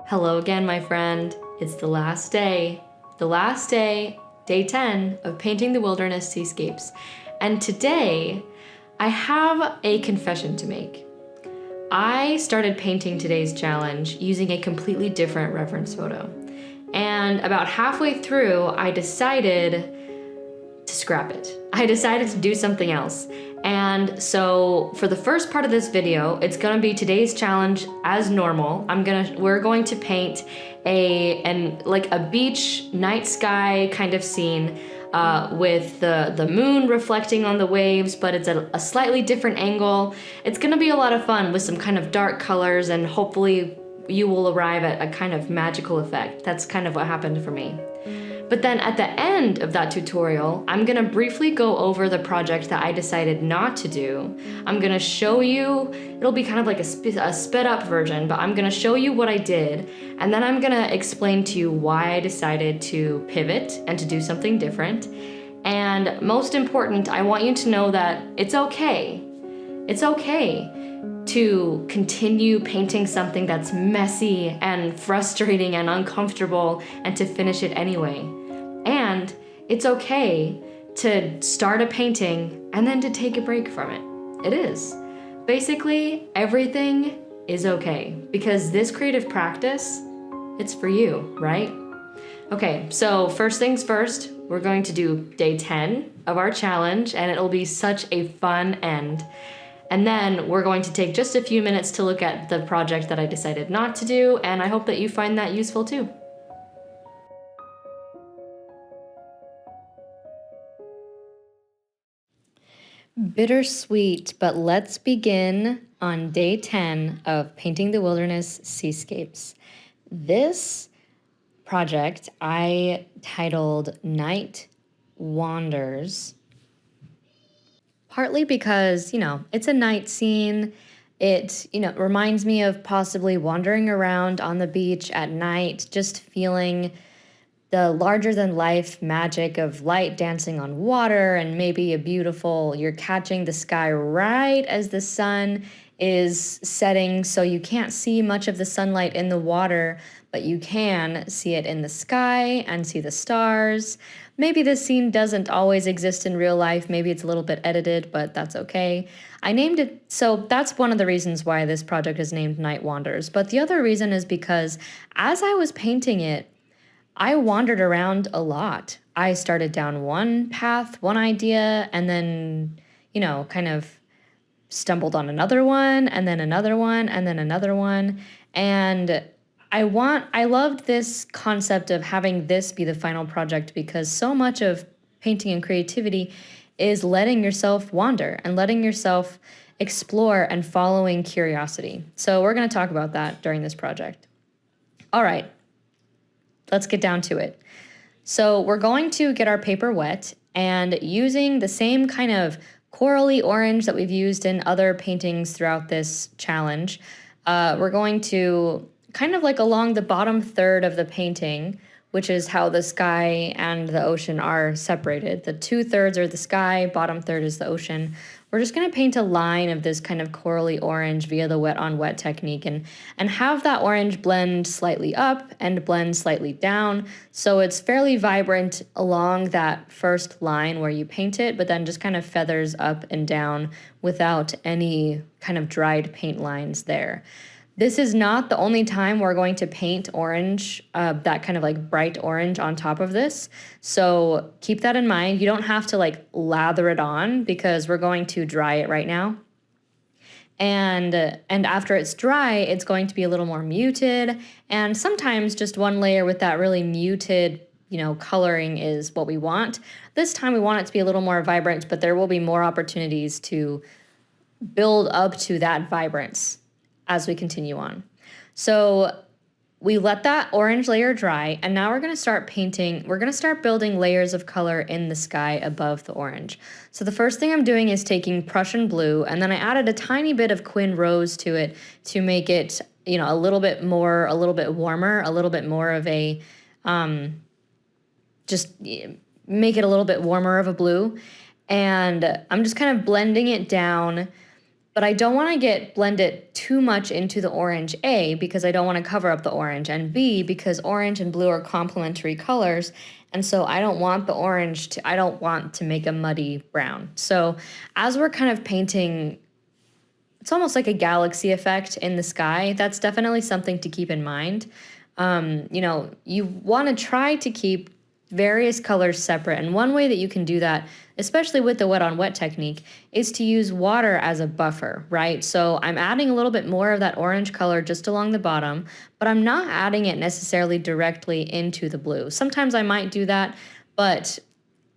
Hello again, my friend. It's the last day, day 10 of Painting the Wilderness Seascapes. And today, I have a confession to make. I started painting today's challenge using a completely different reference photo. And about halfway through, I decided to scrap it. I decided to do something else. And so for the first part of this video, it's gonna be today's challenge as normal. We're going to paint a beach night sky kind of scene with the moon reflecting on the waves, but it's a slightly different angle. It's gonna be a lot of fun with some kind of dark colors, and hopefully you will arrive at a kind of magical effect. That's kind of what happened for me. But then at the end of that tutorial, I'm gonna briefly go over the project that I decided not to do. I'm gonna show you, it'll be kind of like a sped up version, but I'm gonna show you what I did, and then I'm gonna explain to you why I decided to pivot and to do something different. And most important, I want you to know that it's okay. It's okay to continue painting something that's messy and frustrating and uncomfortable and to finish it anyway. And it's okay to start a painting and then to take a break from it. It is. Basically, everything is okay because this creative practice, it's for you, right? Okay, so first things first, we're going to do day 10 of our challenge, and it'll be such a fun end. And then we're going to take just a few minutes to look at the project that I decided not to do, and I hope that you find that useful too. Bittersweet, but let's begin on day 10 of Painting the Wilderness Seascapes. This project I titled Night Wanders, partly because, it's a night scene. It, reminds me of possibly wandering around on the beach at night, just feeling the larger than life magic of light dancing on water, and maybe you're catching the sky right as the sun is setting, so you can't see much of the sunlight in the water, but you can see it in the sky and see the stars. Maybe this scene doesn't always exist in real life. Maybe it's a little bit edited, but that's okay. I named it, so that's one of the reasons why this project is named Night Wanders. But the other reason is because as I was painting it, I wandered around a lot. I started down one path, one idea, and then, kind of stumbled on another one, and then another one, and then another one. And I loved this concept of having this be the final project because so much of painting and creativity is letting yourself wander and letting yourself explore and following curiosity. So we're going to talk about that during this project. All right. Let's get down to it. So we're going to get our paper wet, and using the same kind of corally orange that we've used in other paintings throughout this challenge, we're going to kind of like along the bottom third of the painting, which is how the sky and the ocean are separated. The 2/3 are the sky, bottom third is the ocean. We're just gonna paint a line of this kind of corally orange via the wet on wet technique and have that orange blend slightly up and blend slightly down. So it's fairly vibrant along that first line where you paint it, but then just kind of feathers up and down without any kind of dried paint lines there. This is not the only time we're going to paint orange, that kind of like bright orange on top of this. So keep that in mind. You don't have to like lather it on because we're going to dry it right now. And after it's dry, it's going to be a little more muted. And sometimes just one layer with that really muted, coloring is what we want. This time we want it to be a little more vibrant, but there will be more opportunities to build up to that vibrance as we continue on. So we let that orange layer dry, and now we're gonna start painting. We're gonna start building layers of color in the sky above the orange. So the first thing I'm doing is taking Prussian blue, and then I added a tiny bit of Quin Rose to it to make it, a little bit warmer, a little bit more of a, just make it a little bit warmer of a blue. And I'm just kind of blending it down. but I don't want to get blended too much into the orange, A, because I don't want to cover up the orange, and B, because orange and blue are complementary colors, and so I don't want the orange to, I don't want to make a muddy brown. So as we're kind of painting, it's almost like a galaxy effect in the sky. That's definitely something to keep in mind. You want to try to keep various colors separate. And one way that you can do that, especially with the wet on wet technique, is to use water as a buffer, right? So I'm adding a little bit more of that orange color just along the bottom, but I'm not adding it necessarily directly into the blue. Sometimes I might do that, but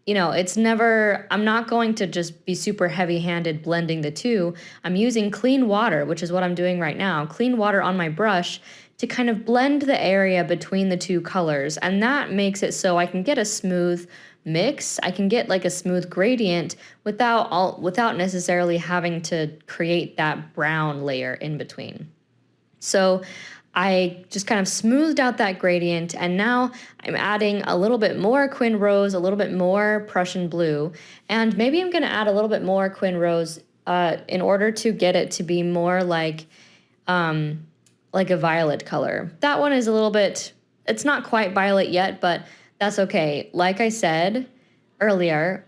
it's never, I'm not going to just be super heavy handed blending the two. I'm using clean water, which is what I'm doing right now, clean water on my brush to kind of blend the area between the two colors. And that makes it so I can get a smooth mix. I can get like a smooth gradient without necessarily having to create that brown layer in between. So I just kind of smoothed out that gradient, and now I'm adding a little bit more Quin Rose, a little bit more Prussian blue, and maybe I'm going to add a little bit more Quin Rose in order to get it to be more like a violet color. That one is a little bit, it's not quite violet yet, but that's okay. Like I said earlier,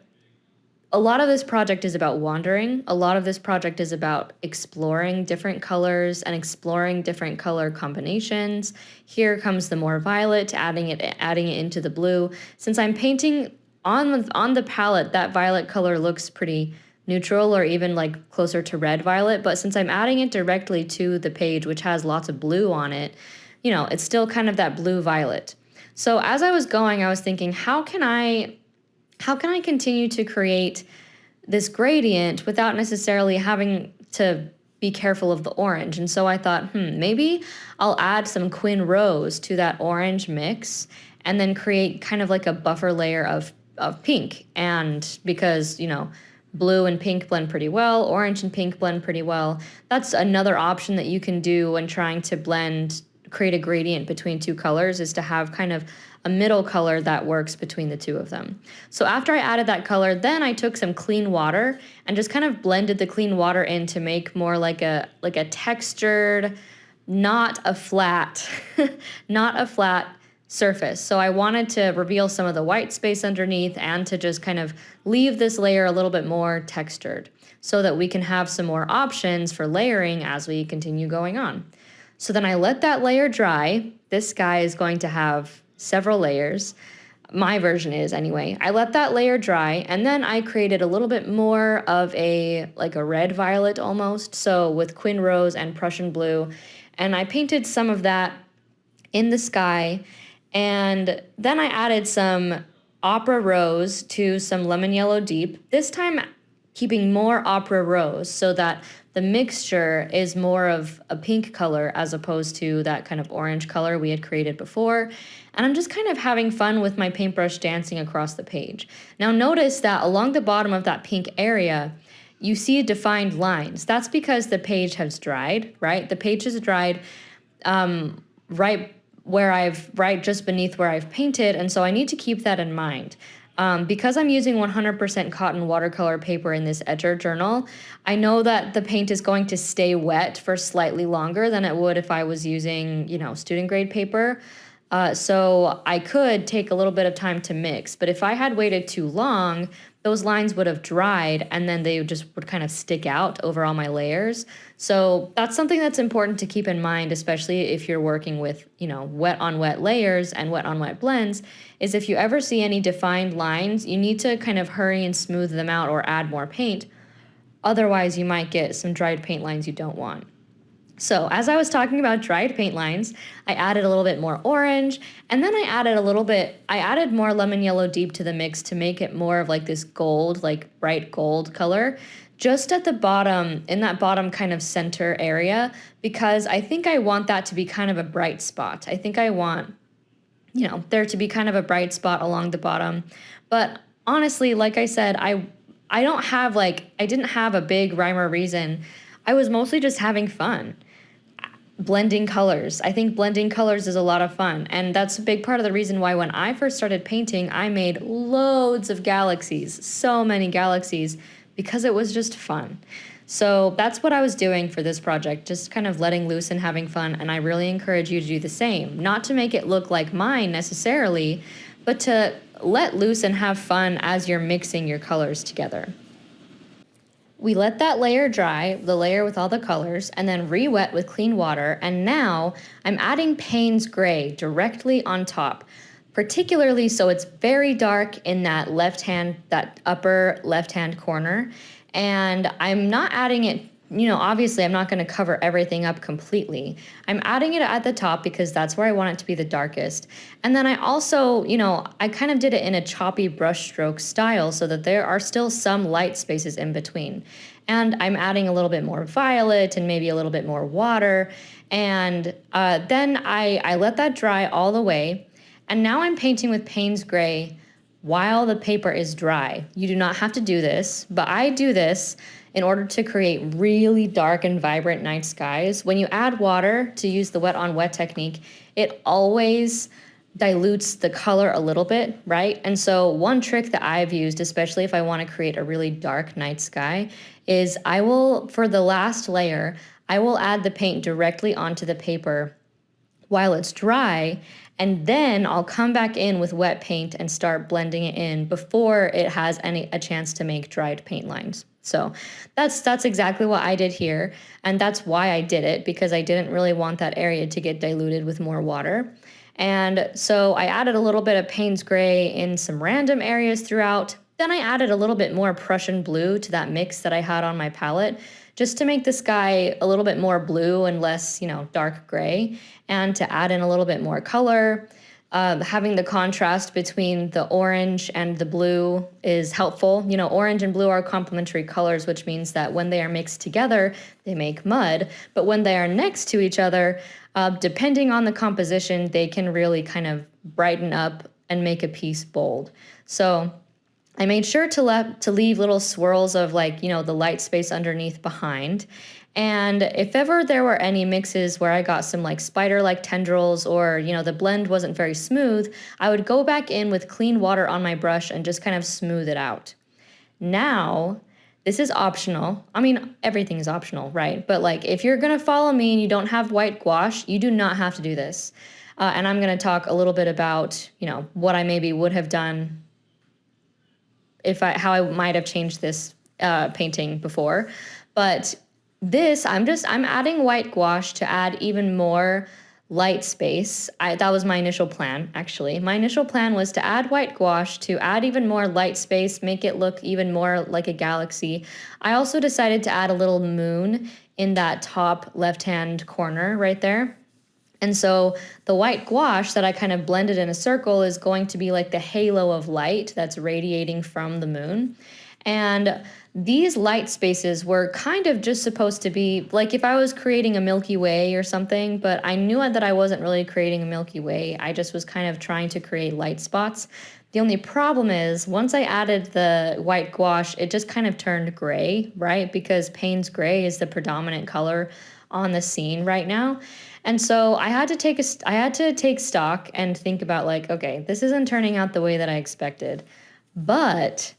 a lot of this project is about wandering. A lot of this project is about exploring different colors and exploring different color combinations. Here comes the more violet, adding it into the blue. Since I'm painting on the palette, that violet color looks pretty neutral or even like closer to red violet, but since I'm adding it directly to the page, which has lots of blue on it, it's still kind of that blue violet. So as I was going, I was thinking, how can I continue to create this gradient without necessarily having to be careful of the orange? And so I thought, maybe I'll add some Quin Rose to that orange mix and then create kind of like a buffer layer of pink. And because, blue and pink blend pretty well, orange and pink blend pretty well, that's another option that you can do when trying to create a gradient between two colors, is to have kind of a middle color that works between the two of them. So after I added that color, then I took some clean water and just kind of blended the clean water in to make more like a textured, not a flat, not a flat surface. So I wanted to reveal some of the white space underneath and to just kind of leave this layer a little bit more textured so that we can have some more options for layering as we continue going on. So then I let that layer dry. This guy is going to have several layers. My version is anyway. I let that layer dry, and then I created a little bit more of a red violet almost, so with Quin Rose and Prussian blue, and I painted some of that in the sky, and then I added some Opera Rose to some Lemon Yellow Deep, this time keeping more Opera Rose so that the mixture is more of a pink color as opposed to that kind of orange color we had created before. And I'm just kind of having fun with my paintbrush dancing across the page. Now notice that along the bottom of that pink area, you see defined lines. That's because the page has dried, right? The page has dried right just beneath where I've painted, and so I need to keep that in mind. Because I'm using 100% cotton watercolor paper in this etcher journal, I know that the paint is going to stay wet for slightly longer than it would if I was using, student grade paper. So I could take a little bit of time to mix, but if I had waited too long, those lines would have dried and then they would kind of stick out over all my layers. So that's something that's important to keep in mind, especially if you're working with, wet on wet layers and wet on wet blends, is if you ever see any defined lines, you need to kind of hurry and smooth them out or add more paint. Otherwise, you might get some dried paint lines you don't want. So as I was talking about dried paint lines, I added a little bit more orange, and then I added more Lemon Yellow Deep to the mix to make it more of like this gold, like bright gold color, just at the bottom, in that bottom kind of center area, because I think I want that to be kind of a bright spot. I think I want, there to be kind of a bright spot along the bottom. But honestly, like I said, I didn't have a big rhyme or reason. I was mostly just having fun. Blending colors. I think blending colors is a lot of fun, and that's a big part of the reason why when I first started painting, I made loads of galaxies, so many galaxies, because it was just fun. So that's what I was doing for this project, just kind of letting loose and having fun. And I really encourage you to do the same, not to make it look like mine necessarily, but to let loose and have fun as you're mixing your colors together. We let that layer dry, the layer with all the colors, and then re-wet with clean water. And now I'm adding Payne's Gray directly on top, particularly so it's very dark in that that upper left-hand corner. And I'm not adding it, obviously I'm not going to cover everything up completely. I'm adding it at the top because that's where I want it to be the darkest. And then I also, I kind of did it in a choppy brushstroke style so that there are still some light spaces in between. And I'm adding a little bit more violet and maybe a little bit more water. And then I let that dry all the way. And now I'm painting with Payne's Gray while the paper is dry. You do not have to do this, but I do this in order to create really dark and vibrant night skies. When you add water to use the wet on wet technique, it always dilutes the color a little bit, right? And so one trick that I've used, especially if I want to create a really dark night sky, is for the last layer, I will add the paint directly onto the paper while it's dry, and then I'll come back in with wet paint and start blending it in before it has a chance to make dried paint lines. So that's exactly what I did here, and that's why I did it, because I didn't really want that area to get diluted with more water. And so I added a little bit of Payne's Gray in some random areas throughout. Then I added a little bit more Prussian blue to that mix that I had on my palette, just to make the sky a little bit more blue and less, dark gray, and to add in a little bit more color. Having the contrast between the orange and the blue is helpful. Orange and blue are complementary colors, which means that when they are mixed together, they make mud. But when they are next to each other, depending on the composition, they can really kind of brighten up and make a piece bold. So I made sure to leave little swirls of the light space underneath behind. And if ever there were any mixes where I got some spider-like tendrils, or, the blend wasn't very smooth, I would go back in with clean water on my brush and just kind of smooth it out. Now, this is optional. I mean, everything is optional, right? But if you're gonna follow me and you don't have white gouache, you do not have to do this. And I'm gonna talk a little bit about, what I maybe would have done how I might have changed this painting before. But I'm adding white gouache to add even more light space. That was my initial plan, actually. My initial plan was to add white gouache to add even more light space, make it look even more like a galaxy. I also decided to add a little moon in that top left-hand corner right there. And so the white gouache that I kind of blended in a circle is going to be like the halo of light that's radiating from the moon. And these light spaces were kind of just supposed to be like if I was creating a Milky Way or something, but I knew that I wasn't really creating a Milky Way. I just was kind of trying to create light spots. The only problem is once I added the white gouache, it just kind of turned gray, right? Because Payne's Gray is the predominant color on the scene right now. And so I had to take stock and think about okay, this isn't turning out the way that I expected, but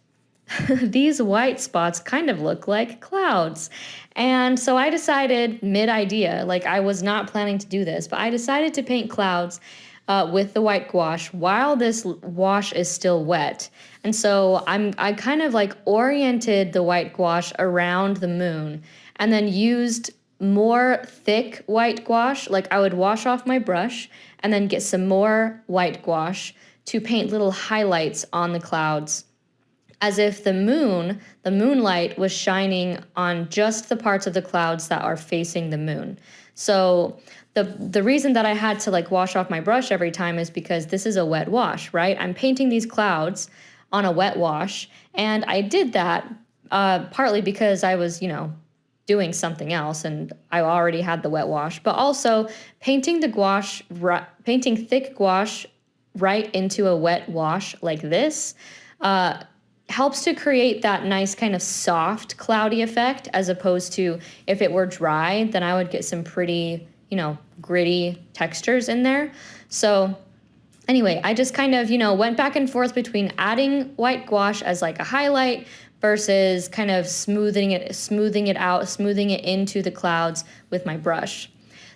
these white spots kind of look like clouds. And so I decided mid-idea, I was not planning to do this, but I decided to paint clouds with the white gouache while this wash is still wet. And so I kind of oriented the white gouache around the moon and then used more thick white gouache. I would wash off my brush and then get some more white gouache to paint little highlights on the clouds, as if the moonlight was shining on just the parts of the clouds that are facing the moon. So the reason that I had to wash off my brush every time is because this is a wet wash, right? I'm painting these clouds on a wet wash, and I did that partly because I was, doing something else and I already had the wet wash, but also painting thick gouache right into a wet wash like this helps to create that nice kind of soft cloudy effect, as opposed to if it were dry, then I would get some pretty, gritty textures in there. So anyway, I just kind of, went back and forth between adding white gouache as a highlight versus kind of smoothing it out, smoothing it into the clouds with my brush.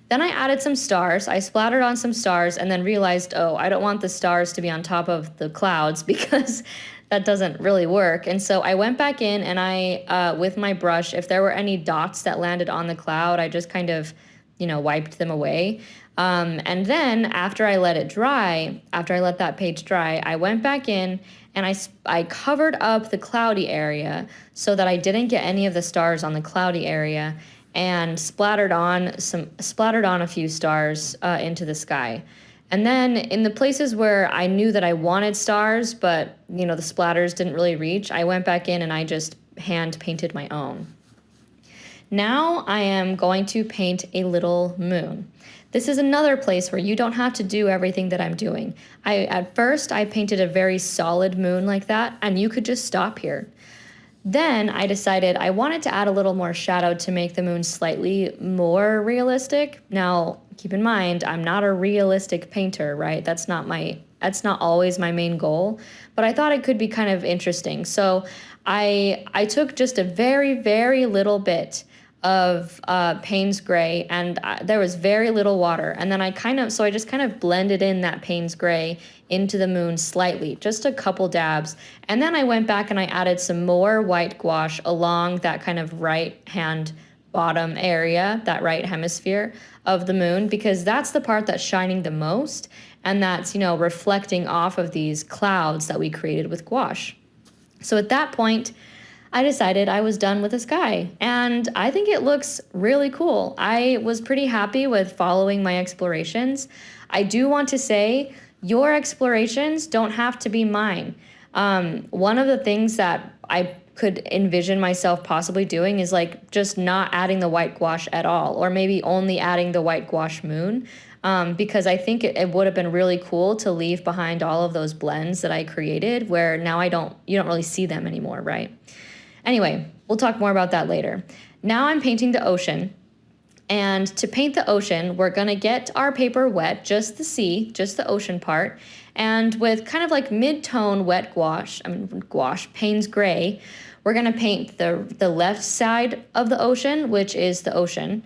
Then I added some stars. I splattered on some stars and then realized, oh, I don't want the stars to be on top of the clouds because that doesn't really work. And so I went back in and I, with my brush, if there were any dots that landed on the cloud, I just kind of, wiped them away. And then after I let it dry, after I let that page dry, I went back in and I covered up the cloudy area so that I didn't get any of the stars on the cloudy area, and splattered on a few stars into the sky. And then in the places where I knew that I wanted stars, but the splatters didn't really reach, I went back in and I just hand painted my own. Now I am going to paint a little moon. This is another place where you don't have to do everything that I'm doing. At first I painted a very solid moon like that, and you could just stop here. Then I decided I wanted to add a little more shadow to make the moon slightly more realistic. Now, keep in mind, I'm not a realistic painter, right? That's not always my main goal, but I thought it could be kind of interesting. So I took just a very, very little bit of Payne's gray, and there was very little water, and then I just kind of blended in that Payne's gray into the moon slightly, just a couple dabs, and then I went back and I added some more white gouache along that kind of right hand bottom area, that right hemisphere of the moon, because that's the part that's shining the most, and that's reflecting off of these clouds that we created with gouache. So at that point I decided I was done with the sky, and I think it looks really cool. I was pretty happy with following my explorations. I do want to say your explorations don't have to be mine. One of the things that I could envision myself possibly doing is like just not adding the white gouache at all, or maybe only adding the white gouache moon, because I think it would have been really cool to leave behind all of those blends that I created where now you don't really see them anymore, right? Anyway, we'll talk more about that later. Now I'm painting the ocean. And to paint the ocean, we're going to get our paper wet, just the sea, just the ocean part. And with kind of like mid-tone wet gouache, Payne's gray, we're going to paint the left side of the ocean, which is the ocean.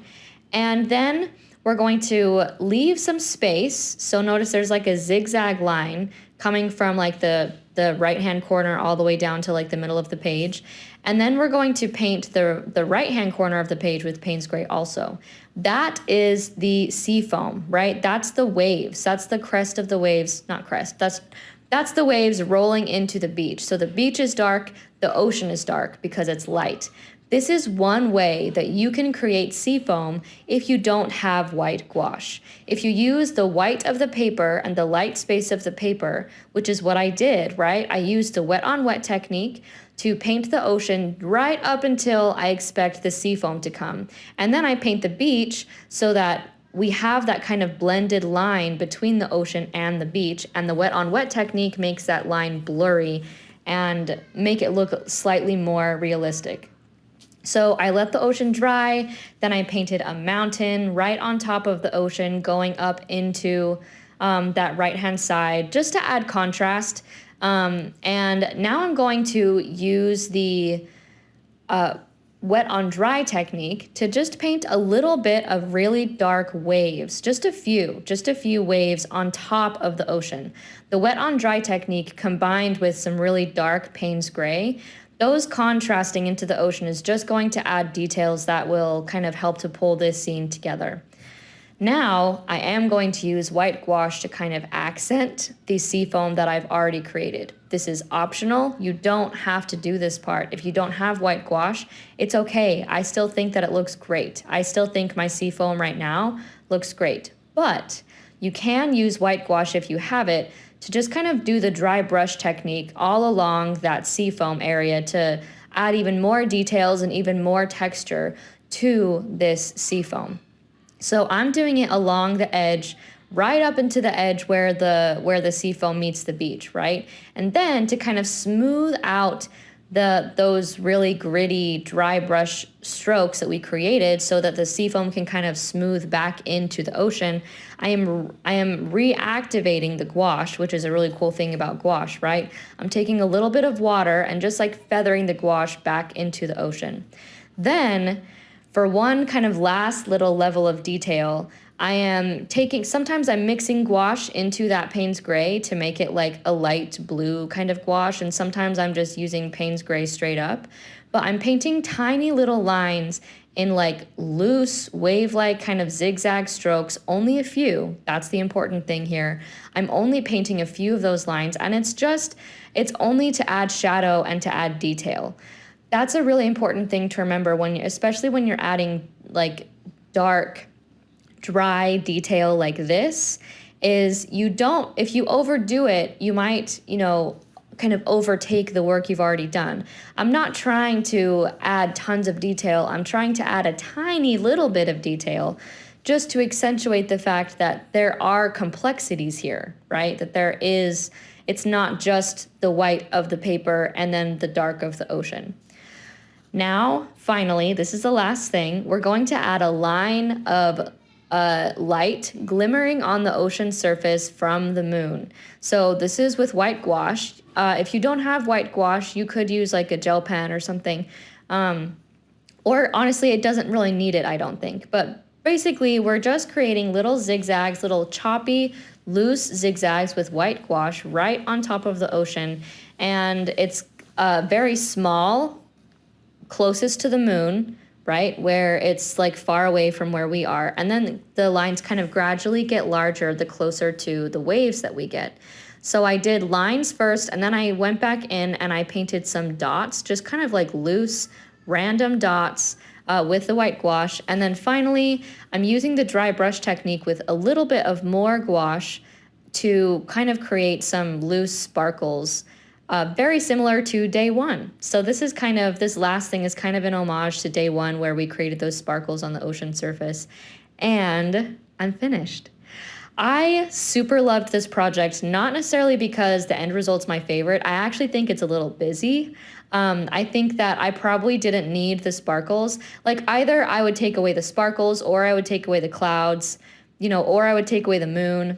And then we're going to leave some space. So notice there's like a zigzag line coming from like the right-hand corner all the way down to like the middle of the page. And then we're going to paint the right-hand corner of the page with Payne's gray also. That is the sea foam, right? That's the waves. That's the crest of the waves, not crest. That's the waves rolling into the beach. So the beach is dark, the ocean is dark because it's light. This is one way that you can create sea foam if you don't have white gouache. If you use the white of the paper and the light space of the paper, which is what I did, right? I used the wet on wet technique to paint the ocean right up until I expect the sea foam to come. And then I paint the beach so that we have that kind of blended line between the ocean and the beach, and the wet on wet technique makes that line blurry and make it look slightly more realistic. So I let the ocean dry, then I painted a mountain right on top of the ocean going up into that right-hand side just to add contrast. And now I'm going to use the wet on dry technique to just paint a little bit of really dark waves, just a few waves on top of the ocean. The wet on dry technique combined with some really dark Payne's gray, those contrasting into the ocean is just going to add details that will kind of help to pull this scene together. Now I am going to use white gouache to kind of accent the sea foam that I've already created. This is optional. You don't have to do this part. If you don't have white gouache, it's okay. I still think that it looks great. I still think my sea foam right now looks great. But you can use white gouache if you have it to just kind of do the dry brush technique all along that sea foam area to add even more details and even more texture to this sea foam. So I'm doing it along the edge, right up into the edge where the sea foam meets the beach, right? And then to kind of smooth out those really gritty dry brush strokes that we created so that the seafoam can kind of smooth back into the ocean, I am reactivating the gouache, which is a really cool thing about gouache, right? I'm taking a little bit of water and just like feathering the gouache back into the ocean. Then, for one kind of last little level of detail, sometimes I'm mixing gouache into that Payne's Gray to make it like a light blue kind of gouache, and sometimes I'm just using Payne's Gray straight up. But I'm painting tiny little lines in like loose, wave-like kind of zigzag strokes, only a few. That's the important thing here. I'm only painting a few of those lines, and it's only to add shadow and to add detail. That's a really important thing to remember especially when you're adding like dark, dry detail like this, is if you overdo it, you might, kind of overtake the work you've already done. I'm not trying to add tons of detail. I'm trying to add a tiny little bit of detail just to accentuate the fact that there are complexities here, right? It's not just the white of the paper and then the dark of the ocean. Now, finally, this is the last thing. We're going to add a line of light glimmering on the ocean surface from the moon. So this is with white gouache. If you don't have white gouache, you could use like a gel pen or something. Or honestly, it doesn't really need it, I don't think. But basically, we're just creating little zigzags, little choppy, loose zigzags with white gouache right on top of the ocean. And it's very small, closest to the moon, right, where it's like far away from where we are. And then the lines kind of gradually get larger the closer to the waves that we get. So I did lines first, and then I went back in and I painted some dots, just kind of like loose, random dots with the white gouache. And then finally, I'm using the dry brush technique with a little bit of more gouache to kind of create some loose sparkles, very similar to day one. So this last thing is kind of an homage to day one, where we created those sparkles on the ocean surface. And I'm finished. I super loved this project, not necessarily because the end result's my favorite. I actually think it's a little busy. I think that I probably didn't need the sparkles. Like, either I would take away the sparkles, or I would take away the clouds, or I would take away the moon.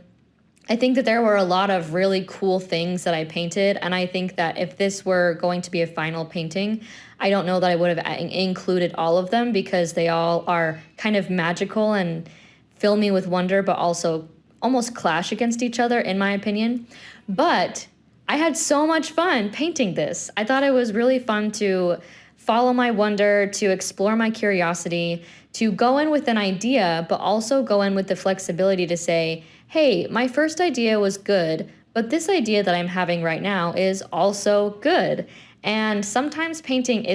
I think that there were a lot of really cool things that I painted, and I think that if this were going to be a final painting, I don't know that I would have included all of them, because they all are kind of magical and fill me with wonder, but also almost clash against each other, in my opinion. But I had so much fun painting this. I thought it was really fun to follow my wonder, to explore my curiosity, to go in with an idea, but also go in with the flexibility to say, hey, my first idea was good, but this idea that I'm having right now is also good. And sometimes painting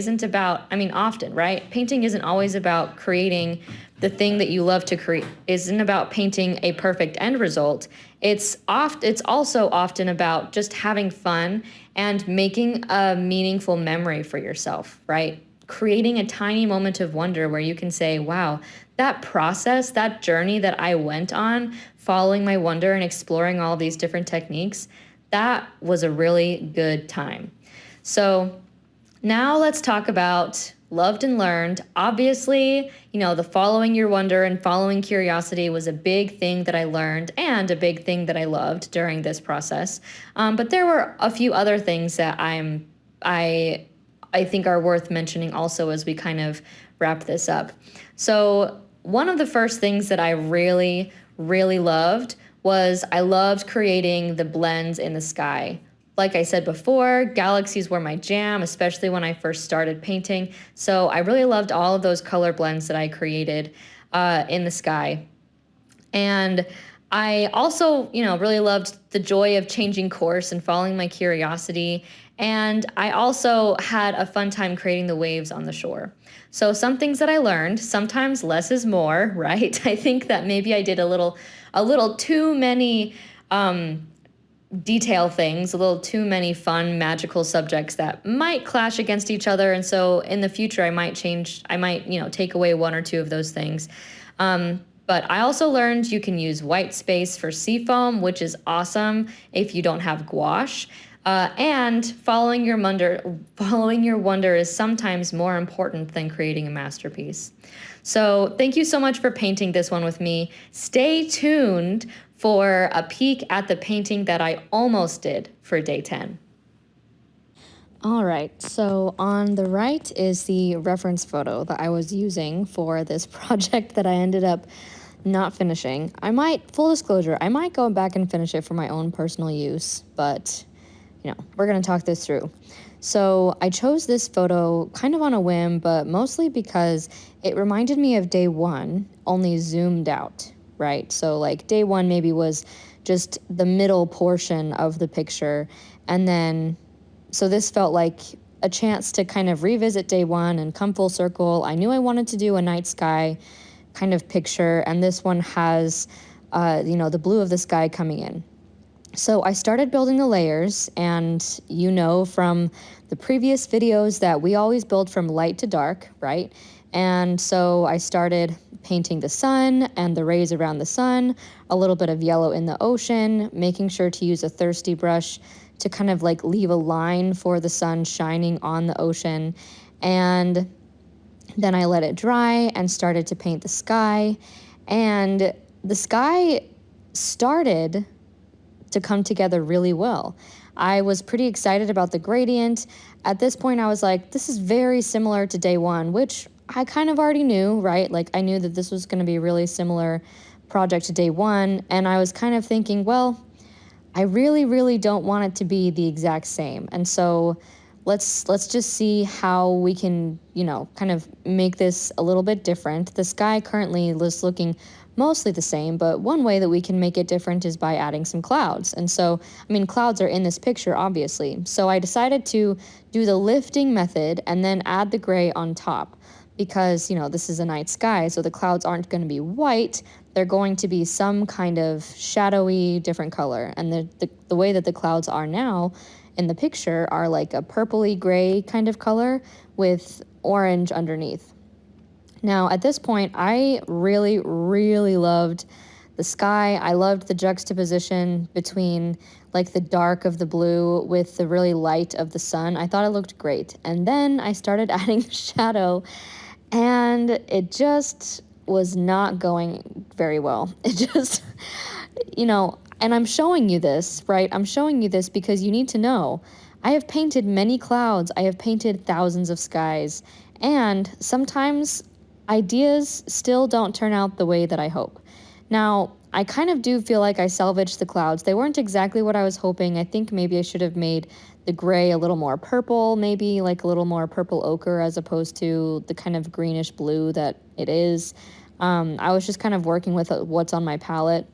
often, right? Painting isn't always about creating the thing that you love to create, isn't about painting a perfect end result. It's also often about just having fun and making a meaningful memory for yourself, right? Creating a tiny moment of wonder where you can say, wow, that process, that journey that I went on, following my wonder and exploring all these different techniques, that was a really good time. So now let's talk about loved and learned. Obviously, the following your wonder and following curiosity was a big thing that I learned, and a big thing that I loved during this process. But there were a few other things that I think are worth mentioning also as we kind of wrap this up. So one of the first things that I really, really loved was I loved creating the blends in the sky. Like I said before, galaxies were my jam, especially when I first started painting. So I really loved all of those color blends that I created in the sky. And I also, really loved the joy of changing course and following my curiosity. And I also had a fun time creating the waves on the shore. So some things that I learned, sometimes less is more, right? I think that maybe I did a little too many detail things, a little too many fun, magical subjects that might clash against each other. And so in the future, I might take away one or two of those things. But I also learned you can use white space for seafoam, which is awesome if you don't have gouache. And following your wonder is sometimes more important than creating a masterpiece. So thank you so much for painting this one with me. Stay tuned for a peek at the painting that I almost did for day 10. All right, so on the right is the reference photo that I was using for this project that I ended up not finishing. Full disclosure, I might go back and finish it for my own personal use, but we're gonna talk this through. So I chose this photo kind of on a whim, but mostly because it reminded me of day one, only zoomed out, right? So like day one maybe was just the middle portion of the picture, and then so this felt like a chance to kind of revisit day one and come full circle. I knew I wanted to do a night sky kind of picture, and this one has, the blue of the sky coming in. So I started building the layers, and from the previous videos that we always build from light to dark, right? And so I started painting the sun and the rays around the sun, a little bit of yellow in the ocean, making sure to use a thirsty brush to kind of like leave a line for the sun shining on the ocean. And then I let it dry and started to paint the sky. And the sky started to come together really well. I was pretty excited about the gradient. At this point, I was like, this is very similar to day one, which I kind of already knew, right? Like I knew that this was going to be a really similar project to day one. And I was kind of thinking, well, I really, really don't want it to be the exact same. And so let's just see how we can, kind of make this a little bit different. The sky currently is looking mostly the same, but one way that we can make it different is by adding some clouds. And so, clouds are in this picture, obviously. So I decided to do the lifting method and then add the gray on top because, this is a night sky, so the clouds aren't going to be white. They're going to be some kind of shadowy, different color. And the way that the clouds are now in the picture are like a purpley gray kind of color with orange underneath. Now, at this point, I really, really loved the sky. I loved the juxtaposition between like the dark of the blue with the really light of the sun. I thought it looked great. And then I started adding shadow, and it just was not going very well. It just, and I'm showing you this, right? I'm showing you this because you need to know I have painted many clouds. I have painted thousands of skies, and sometimes ideas still don't turn out the way that I hope. Now, I kind of do feel like I salvaged the clouds. They weren't exactly what I was hoping. I think maybe I should have made the gray a little more purple, maybe like a little more purple ochre as opposed to the kind of greenish blue that it is. I was just kind of working with what's on my palette.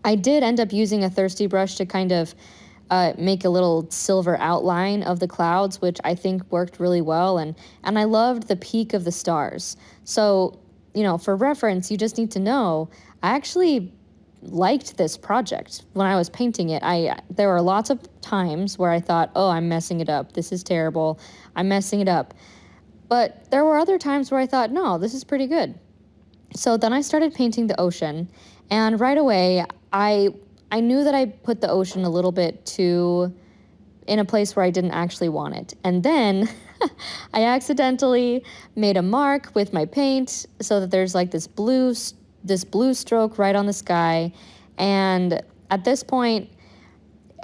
I did end up using a thirsty brush to kind of make a little silver outline of the clouds, which I think worked really well. And I loved the peak of the stars. So, for reference, you just need to know, I actually liked this project when I was painting it. There were lots of times where I thought, oh, I'm messing it up. This is terrible. I'm messing it up. But there were other times where I thought, no, this is pretty good. So then I started painting the ocean, and right away, I knew that I put the ocean a little bit too in a place where I didn't actually want it. And then I accidentally made a mark with my paint so that there's like this blue stroke right on the sky. And at this point,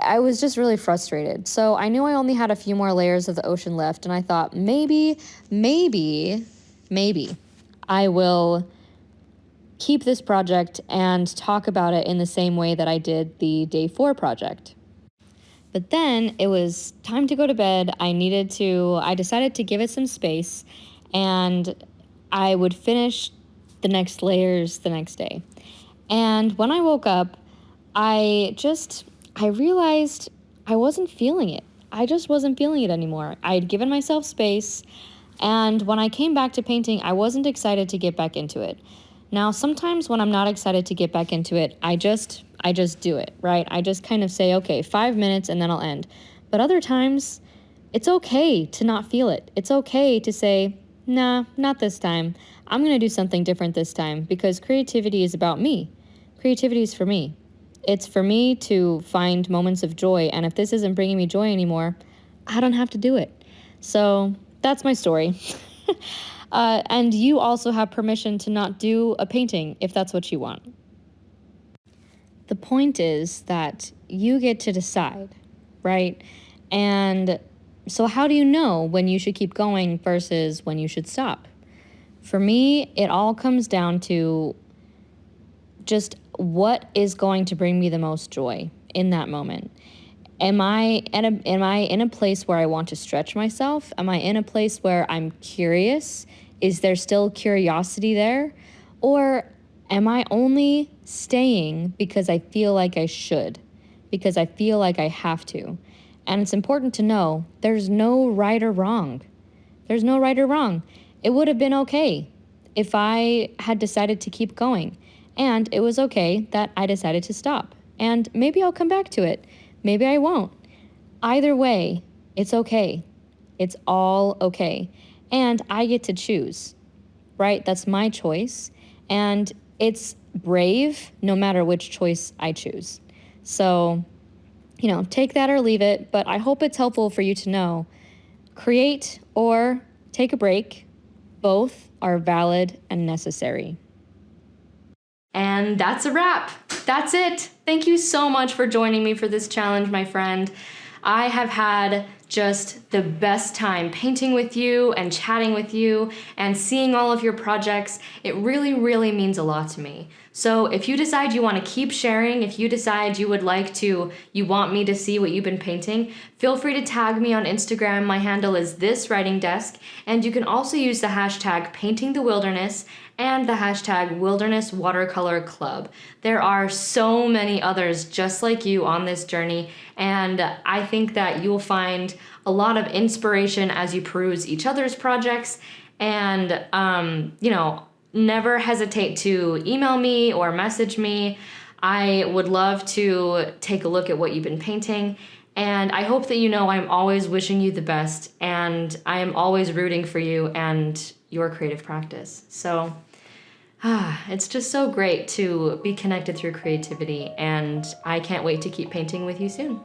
I was just really frustrated. So I knew I only had a few more layers of the ocean left, and I thought maybe I will keep this project and talk about it in the same way that I did the day 4 project. But then it was time to go to bed. I decided to give it some space, and I would finish the next layers the next day. And when I woke up, I realized I wasn't feeling it. I just wasn't feeling it anymore. I'd given myself space, and when I came back to painting, I wasn't excited to get back into it. Now, sometimes when I'm not excited to get back into it, I just do it, right? I just kind of say, okay, 5 minutes and then I'll end. But other times, it's okay to not feel it. It's okay to say, nah, not this time. I'm going to do something different this time because creativity is about me. Creativity is for me. It's for me to find moments of joy. And if this isn't bringing me joy anymore, I don't have to do it. So that's my story. And you also have permission to not do a painting if that's what you want. The point is that you get to decide, right? And so, how do you know when you should keep going versus when you should stop? For me, it all comes down to just what is going to bring me the most joy in that moment. Am I in a place where I want to stretch myself? Am I in a place where I'm curious? Is there still curiosity there? Or am I only staying because I feel like I should? Because I feel like I have to? And it's important to know there's no right or wrong. There's no right or wrong. It would have been okay if I had decided to keep going. And it was okay that I decided to stop. And maybe I'll come back to it. Maybe I won't. Either way, it's okay. It's all okay. And I get to choose, right? That's my choice. And it's brave no matter which choice I choose. So, take that or leave it. But I hope it's helpful for you to know create or take a break. Both are valid and necessary. And that's a wrap. That's it. Thank you so much for joining me for this challenge, my friend. I have had just the best time painting with you and chatting with you and seeing all of your projects. It really, really means a lot to me. So if you decide you want to keep sharing, if you decide you want me to see what you've been painting, feel free to tag me on Instagram. My handle is thiswritingdesk, and you can also use the hashtag paintingthewilderness and the hashtag Wilderness Watercolor Club. There are so many others just like you on this journey, and I think that you'll find a lot of inspiration as you peruse each other's projects. And, never hesitate to email me or message me. I would love to take a look at what you've been painting. And I hope that I'm always wishing you the best, and I am always rooting for you and your creative practice. So it's just so great to be connected through creativity, and I can't wait to keep painting with you soon.